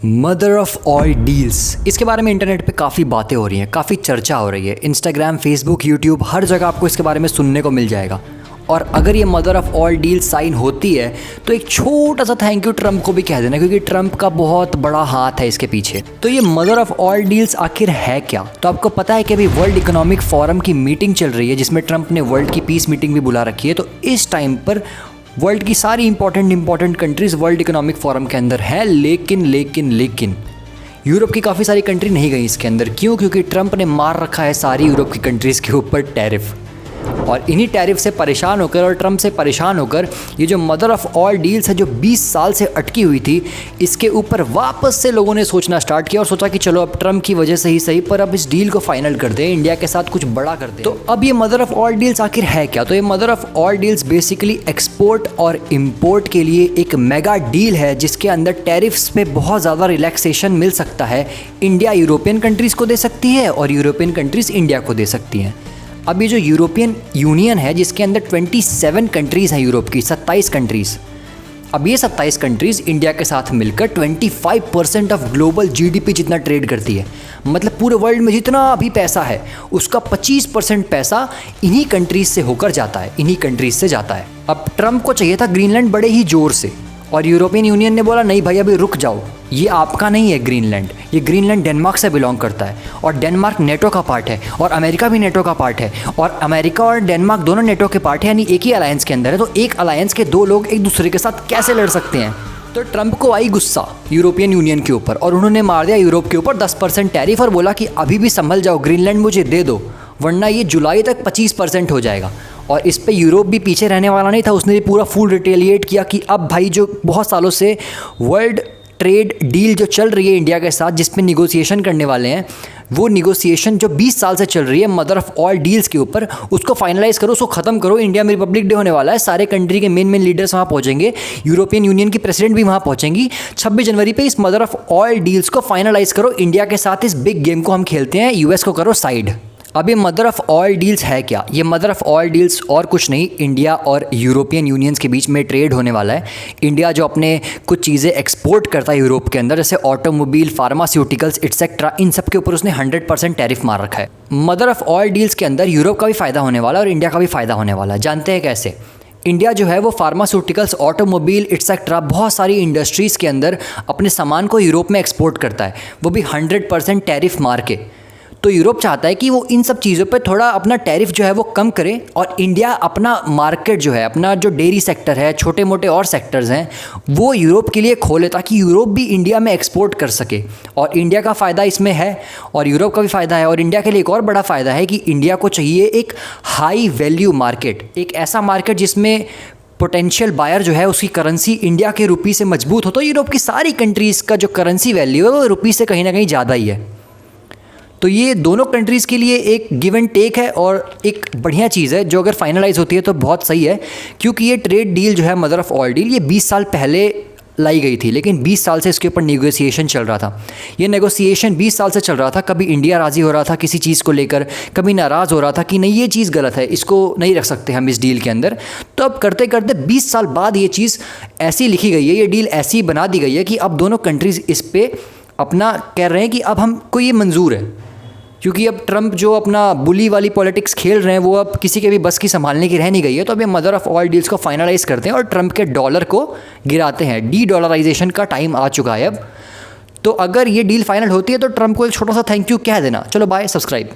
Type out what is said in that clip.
Mother of all deals, इसके बारे में इंटरनेट पे काफ़ी बातें हो रही हैं, काफ़ी चर्चा हो रही है। इंस्टाग्राम, फेसबुक, यूट्यूब, हर जगह आपको इसके बारे में सुनने को मिल जाएगा। और अगर ये mother of all deals sign होती है तो एक छोटा सा थैंक यू ट्रंप को भी कह देना, क्योंकि ट्रंप का बहुत बड़ा हाथ है इसके पीछे। तो ये मदर ऑफ ऑल डील्स आखिर है क्या? तो आपको पता है कि अभी वर्ल्ड इकोनॉमिक फोरम की मीटिंग चल रही है, जिसमें ट्रंप ने वर्ल्ड की पीस मीटिंग भी बुला रखी है। तो इस टाइम पर वर्ल्ड की सारी important countries world economic forum के अंदर है, लेकिन यूरोप की काफ़ी सारी कंट्री नहीं गई इसके अंदर। क्यों? क्योंकि ट्रंप ने मार रखा है सारी यूरोप की कंट्रीज़ के ऊपर टैरिफ। और इन्हीं टैरिफ से परेशान होकर और ट्रंप से परेशान होकर ये जो मदर ऑफ ऑल डील्स है, जो 20 साल से अटकी हुई थी, इसके ऊपर वापस से लोगों ने सोचना स्टार्ट किया और सोचा कि चलो अब ट्रंप की वजह से ही सही, पर अब इस डील को फाइनल कर दें, इंडिया के साथ कुछ बड़ा कर दें। तो अब ये मदर ऑफ ऑल डील्स आखिर है क्या? तो ये mother of all deals basically export और इम्पोर्ट के लिए एक मेगा डील है, जिसके अंदर टैरिफ्स में बहुत ज़्यादा रिलैक्सेशन मिल सकता है। इंडिया यूरोपियन कंट्रीज़ को दे सकती है और यूरोपियन कंट्रीज़ इंडिया को दे सकती हैं। अब ये जो यूरोपियन यूनियन है, जिसके अंदर 27 कंट्रीज़ हैं, यूरोप की 27 कंट्रीज़, अब ये 27 कंट्रीज़ इंडिया के साथ मिलकर 25% ऑफ ग्लोबल जीडीपी जितना ट्रेड करती है। मतलब पूरे वर्ल्ड में जितना अभी पैसा है उसका 25% पैसा इन्हीं कंट्रीज़ से होकर जाता है, इन्हीं कंट्रीज़ से जाता है। अब ट्रंप को चाहिए था ग्रीनलैंड बड़े ही ज़ोर से, और यूरोपियन यूनियन ने बोला नहीं भाई अभी रुक जाओ, ये आपका नहीं है ग्रीनलैंड, ये ग्रीनलैंड डेनमार्क से बिलोंग करता है, और डेनमार्क नेटो का पार्ट है, और अमेरिका भी नेटो का पार्ट है, और अमेरिका और डेनमार्क दोनों नेटो के पार्ट है, यानी एक ही अलायंस के अंदर है। तो एक अलायंस के दो लोग एक दूसरे के साथ कैसे लड़ सकते हैं? तो ट्रंप को आई गुस्सा यूरोपियन यूनियन के ऊपर, और उन्होंने मार दिया यूरोप के ऊपर 10% टैरिफ, और बोला कि अभी भी संभल जाओ, ग्रीनलैंड मुझे दे दो, वरना ये जुलाई तक 25% हो जाएगा। और इस पे यूरोप भी पीछे रहने वाला नहीं था, उसने भी पूरा फुल रिटेलिएट किया कि अब भाई जो बहुत सालों से वर्ल्ड ट्रेड डील जो चल रही है इंडिया के साथ, जिस पे निगोसिएशन करने वाले हैं, वो निगोसिएशन जो 20 साल से चल रही है मदर ऑफ ऑल डील्स के ऊपर, उसको फाइनलाइज करो, उसको ख़त्म करो। इंडिया में रिपब्लिक डे होने वाला है, सारे कंट्री के मेन लीडर्स वहाँ पहुँचेंगे, यूरोपियन यूनियन की प्रेसिडेंट भी वहाँ पहुँचेंगी। 26 जनवरी पे इस मदर ऑफ ऑल डील्स को फाइनलाइज करो, इंडिया के साथ इस बिग गेम को हम खेलते हैं, यूएस को करो साइड। अब ये मदर ऑफ ऑल डील्स है क्या? ये मदर ऑफ ऑल डील्स और कुछ नहीं, इंडिया और यूरोपियन यूनियंस के बीच में ट्रेड होने वाला है। इंडिया जो अपने कुछ चीज़ें एक्सपोर्ट करता है यूरोप के अंदर, जैसे ऑटोमोबाइल, फार्मास्यूटिकल्स एटसेट्रा, इन सब के ऊपर उसने 100% टैरिफ मार रखा है। मदर ऑफ ऑल डील्स के अंदर यूरोप का भी फ़ायदा होने वाला है और इंडिया का भी फ़ायदा होने वाला है। जानते हैं कैसे? इंडिया जो है वो फार्मास्यूटिकल्स, ऑटोमोबाइल एटसेट्रा, बहुत सारी इंडस्ट्रीज़ के अंदर अपने सामान को यूरोप में एक्सपोर्ट करता है, वो भी 100% टैरिफ मार के। तो यूरोप चाहता है कि वो इन सब चीज़ों पे थोड़ा अपना टैरिफ जो है वो कम करे, और इंडिया अपना मार्केट जो है, अपना जो डेयरी सेक्टर है, छोटे मोटे और सेक्टर्स हैं, वो यूरोप के लिए खोले, ताकि यूरोप भी इंडिया में एक्सपोर्ट कर सके। और इंडिया का फ़ायदा इसमें है और यूरोप का भी फ़ायदा है। और इंडिया के लिए एक और बड़ा फ़ायदा है कि इंडिया को चाहिए एक हाई वैल्यू मार्केट, एक ऐसा मार्केट जिसमें पोटेंशियल बायर जो है उसकी करेंसी इंडिया के रुपये से मजबूत हो। तो यूरोप की सारी कंट्रीज़ का जो करेंसी वैल्यू है वो रुपये से कहीं ना कहीं ज़्यादा ही है। तो ये दोनों कंट्रीज़ के लिए एक गिव एंड टेक है, और एक बढ़िया चीज़ है जो अगर फाइनलाइज होती है तो बहुत सही है। क्योंकि ये ट्रेड डील जो है मदर ऑफ ऑल डील, ये 20 साल पहले लाई गई थी, लेकिन 20 साल से इसके ऊपर नेगोशिएशन चल रहा था। ये नेगोशिएशन 20 साल से चल रहा था। कभी इंडिया राज़ी हो रहा था किसी चीज़ को लेकर, कभी नाराज़ हो रहा था कि नहीं ये चीज़ गलत है, इसको नहीं रख सकते हम इस डील के अंदर। तो अब करते करते 20 साल बाद ये चीज़ ऐसी लिखी गई है, ये डील ऐसी बना दी गई है कि अब दोनों कंट्रीज़ इस पर अपना कह रहे हैं कि अब हमको ये मंजूर है। क्योंकि अब ट्रंप जो अपना बुली वाली पॉलिटिक्स खेल रहे हैं वो अब किसी के भी बस की संभालने की रह नहीं गई है। तो अब ये मदर ऑफ ऑल डील्स को फाइनलाइज करते हैं और ट्रंप के डॉलर को गिराते हैं। डी-डॉलराइजेशन का टाइम आ चुका है अब। तो अगर ये डील फाइनल होती है तो ट्रंप को एक छोटा सा थैंक यू कह देना। चलो बाय, सब्सक्राइब।